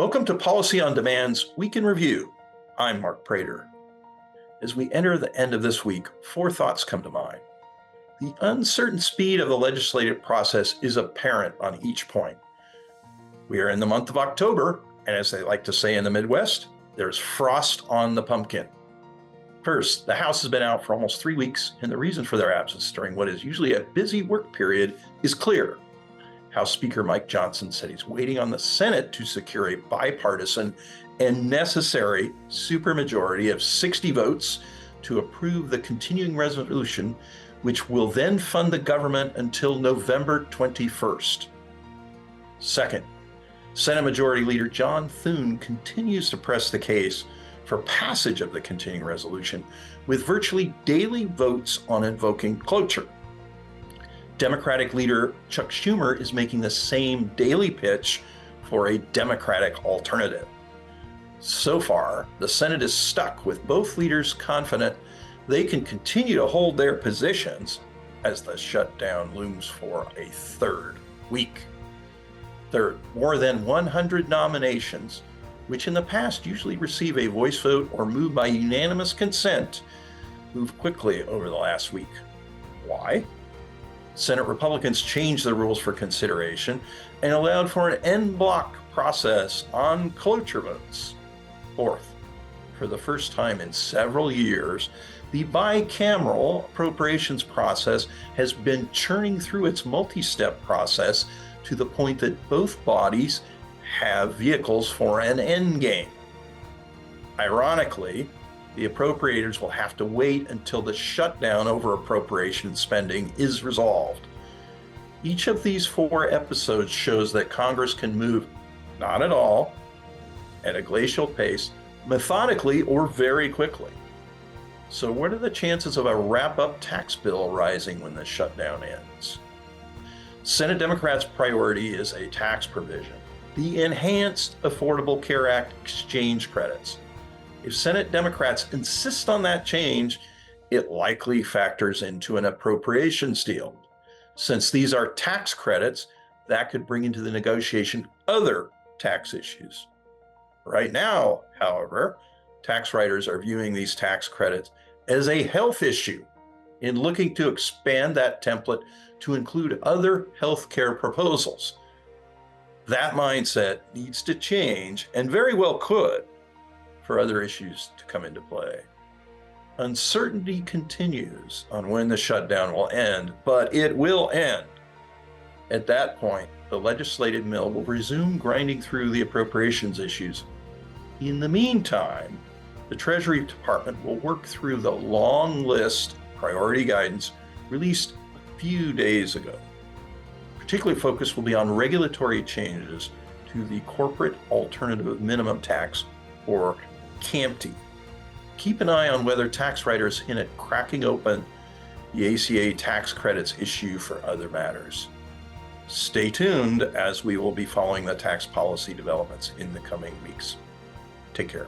Welcome to Policy on Demand's Week in Review. I'm Mark Prater. As we enter the end of this week, four thoughts come to mind. The uncertain speed of the legislative process is apparent on each point. We are in the month of October, and as they like to say in the Midwest, there's frost on the pumpkin. First, the House has been out for almost 3 weeks, and the reason for their absence during what is usually a busy work period is clear. House Speaker Mike Johnson said he's waiting on the Senate to secure a bipartisan and necessary supermajority of 60 votes to approve the continuing resolution, which will then fund the government until November 21st. Second, Senate Majority Leader John Thune continues to press the case for passage of the continuing resolution with virtually daily votes on invoking cloture. Democratic leader Chuck Schumer is making the same daily pitch for a Democratic alternative. So far, the Senate is stuck with both leaders confident they can continue to hold their positions as the shutdown looms for a third week. Third, more than 100 nominations, which in the past usually receive a voice vote or move by unanimous consent, moved quickly over the last week. Why? Senate Republicans changed the rules for consideration and allowed for an en bloc process on cloture votes. Fourth, for the first time in several years, the bicameral appropriations process has been churning through its multi-step process to the point that both bodies have vehicles for an end game. Ironically, the appropriators will have to wait until the shutdown over appropriation spending is resolved. Each of these four episodes shows that Congress can move not at all, at a glacial pace, methodically, or very quickly. So what are the chances of a wrap-up tax bill rising when the shutdown ends? Senate Democrats' priority is a tax provision, the Enhanced Affordable Care Act exchange credits. If Senate Democrats insist on that change, it likely factors into an appropriations deal. Since these are tax credits, that could bring into the negotiation other tax issues. Right now, however, tax writers are viewing these tax credits as a health issue in looking to expand that template to include other healthcare proposals. That mindset needs to change, and very well could, for other issues to come into play. Uncertainty continues on when the shutdown will end, but it will end. At that point, the legislative mill will resume grinding through the appropriations issues. In the meantime, the Treasury Department will work through the long list of priority guidance released a few days ago. Particular focus will be on regulatory changes to the Corporate Alternative Minimum Tax, or CAMT. Keep an eye on whether tax writers hint at cracking open the ACA tax credits issue for other matters. Stay tuned, as we will be following the tax policy developments in the coming weeks. Take care.